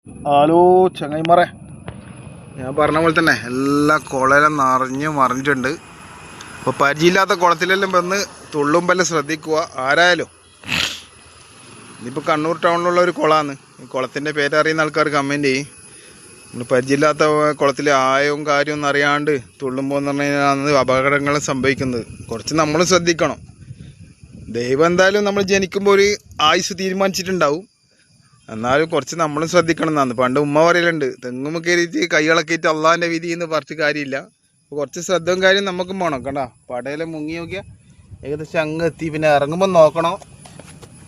Hello ചങ്ങായിമാരെ, ഞാൻ പറഞ്ഞ പോലെ തന്നെ എല്ലാ കുളമെല്ലാം നിറഞ്ഞു മറിഞ്ഞിട്ടുണ്ട്. അപ്പോൾ പരിചയമില്ലാത്ത കുളത്തിലെല്ലാം വന്ന് തുള്ളുമ്പെല്ലാം ശ്രദ്ധിക്കുക. ആരായാലും ഇതിപ്പോൾ കണ്ണൂർ ടൗണിലുള്ള ഒരു കുളമാണ്. ഈ കുളത്തിൻ്റെ പേരറിയുന്ന ആൾക്കാർ കമൻറ്റ് ചെയ്യും. നമ്മൾ പരിചയമില്ലാത്ത കുളത്തിൽ ആയവും കാര്യമൊന്നും അറിയാണ്ട് തുള്ളുമ്പോൾ എന്ന് പറഞ്ഞു കഴിഞ്ഞാൽ അപകടങ്ങൾ സംഭവിക്കുന്നത്. കുറച്ച് നമ്മൾ ശ്രദ്ധിക്കണം. ദൈവം എന്തായാലും നമ്മൾ ജനിക്കുമ്പോൾ ഒരു ആയുസ് തീരുമാനിച്ചിട്ടുണ്ടാവും. എന്നാലും കുറച്ച് നമ്മളും ശ്രദ്ധിക്കണം എന്നാണ്. പണ്ട് ഉമ്മ പറയലുണ്ട്, തെങ്ങുമ്മ കയറിയിട്ട് കൈകളക്കിയിട്ട് അള്ളാഹിൻ്റെ വിധി എന്ന് പറഞ്ഞിട്ട് കാര്യമില്ല. അപ്പോൾ കുറച്ച് ശ്രദ്ധയും കാര്യം നമുക്കും വേണം. കണ്ട പടയിലെ മുങ്ങി നോക്കിയാൽ ഏകദേശം അങ്ങ് എത്തി. പിന്നെ ഇറങ്ങുമ്പോൾ നോക്കണം,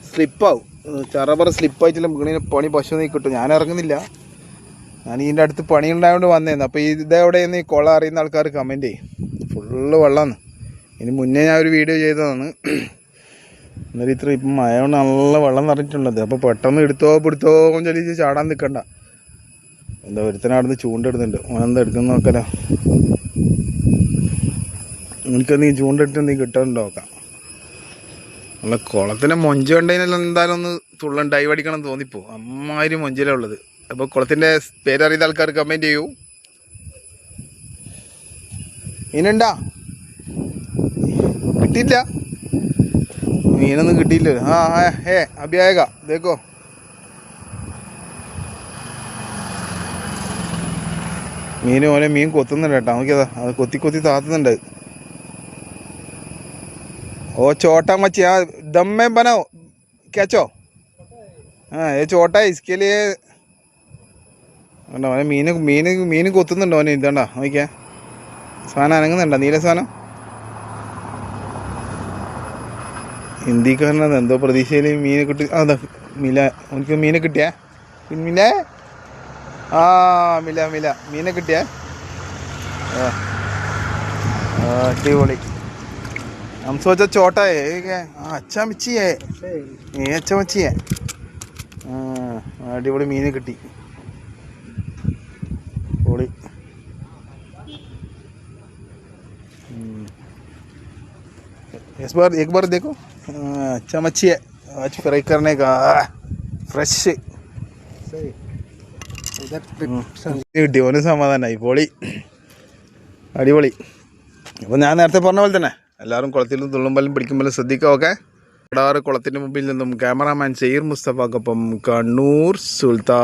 സ്ലിപ്പാവും. ചറപറ സ്ലിപ്പായിട്ടില്ല വീണിന് പണി പശു നീ കിട്ടും. ഞാൻ ഇറങ്ങുന്നില്ല, ഞാൻ ഇതിൻ്റെ അടുത്ത് പണി ഉണ്ടായതുകൊണ്ട് വന്നേന്ന്. അപ്പോൾ ഇതെവിടെയെന്ന് ഈ കുളം അറിയുന്ന ആൾക്കാർ കമൻറ്റ് ചെയ്യും. ഫുള്ള് വെള്ളമാണ്. ഇതിന് മുന്നേ ഞാൻ ഒരു വീഡിയോ ചെയ്തതാണ്. എന്നാലും ഇത്ര ഇപ്പം മഴ കൊണ്ട് നല്ല വെള്ളം നിറഞ്ഞിട്ടുള്ളത്. അപ്പോൾ പെട്ടെന്ന് എടുത്തോ ചൊല്ലിച്ച് ചാടാൻ നിൽക്കണ്ട. എന്താ ഒരുത്തനവിടുന്ന് ചൂണ്ടിടുന്നുണ്ട്. ഓനെന്താ എടുക്കുന്ന നോക്കല. എനിക്കെന്തെങ്കിലും ചൂണ്ടിട്ട് എന്തെങ്കിലും കിട്ടാനുണ്ടോ നോക്കാം. നല്ല കുളത്തിൻ്റെ മൊഞ്ച് കണ്ടതിനെല്ലാം എന്തായാലും ഒന്ന് തുള്ളൻ ഡൈവ് അടിക്കണം തോന്നിപ്പോ. അമ്മാതിരി മൊഞ്ചിലാണ് ഉള്ളത്. അപ്പോൾ കുളത്തിൻ്റെ പേരറിയുന്ന ആൾക്കാർ കമൻറ്റ് ചെയ്യൂ. മീനുണ്ടാ? കിട്ടിയില്ല, മീനൊന്നും കിട്ടിയില്ല. അഭി ആയേഗാ ദേക്കോ. മീൻ കൊത്തുന്നുണ്ട് കേട്ടോ. നോക്കിയതാ, അത് കൊത്തി താത്തുന്നുണ്ട്. ഓ ചോട്ടാ മച്ചി, ആ ദമ്മേ ബനാओ कैचो. ये छोटा है, इसके लिए കണ്ടോ. മീൻ കൊത്തുന്നുണ്ടോ അവന്? ഇതണ്ട നോക്കിയാ, സാധനം അനങ്ങുന്നുണ്ടോ? നീല സാധനം. ഹിന്ദിക്കാരനത് എന്തോ പ്രതീക്ഷയിൽ മീനെ കിട്ടി. അതാ മില, എനിക്ക് മീനെ കിട്ടിയേ. മില മില മീനെ കിട്ടിയേ. അടിപൊളി. हम सोचा छोटा है, अच्छा मच्छी है, अच्छा मच्छी है. അടിപൊളി മീനെ കിട്ടി. പൊളി. एक बार देखो. अच्छा मच्छी है, आज फ्राई करने का. ഫ്രഷ് കിട്ടി. ഓന് സമാധാനമായി. പൊളി, അടിപൊളി. അപ്പോൾ ഞാൻ നേരത്തെ പറഞ്ഞ പോലെ തന്നെ എല്ലാവരും കുളത്തിലും തുള്ളുമ്പലും പിടിക്കുമ്പോഴും ശ്രദ്ധിക്കുക. ഓക്കെ. ഇടാറ് കുളത്തിൻ്റെ മുമ്പിൽ നിന്നും ക്യാമറാമാൻ സയ്യിർ മുസ്തഫക്കൊപ്പം കണ്ണൂർ സുൽത്താൻ.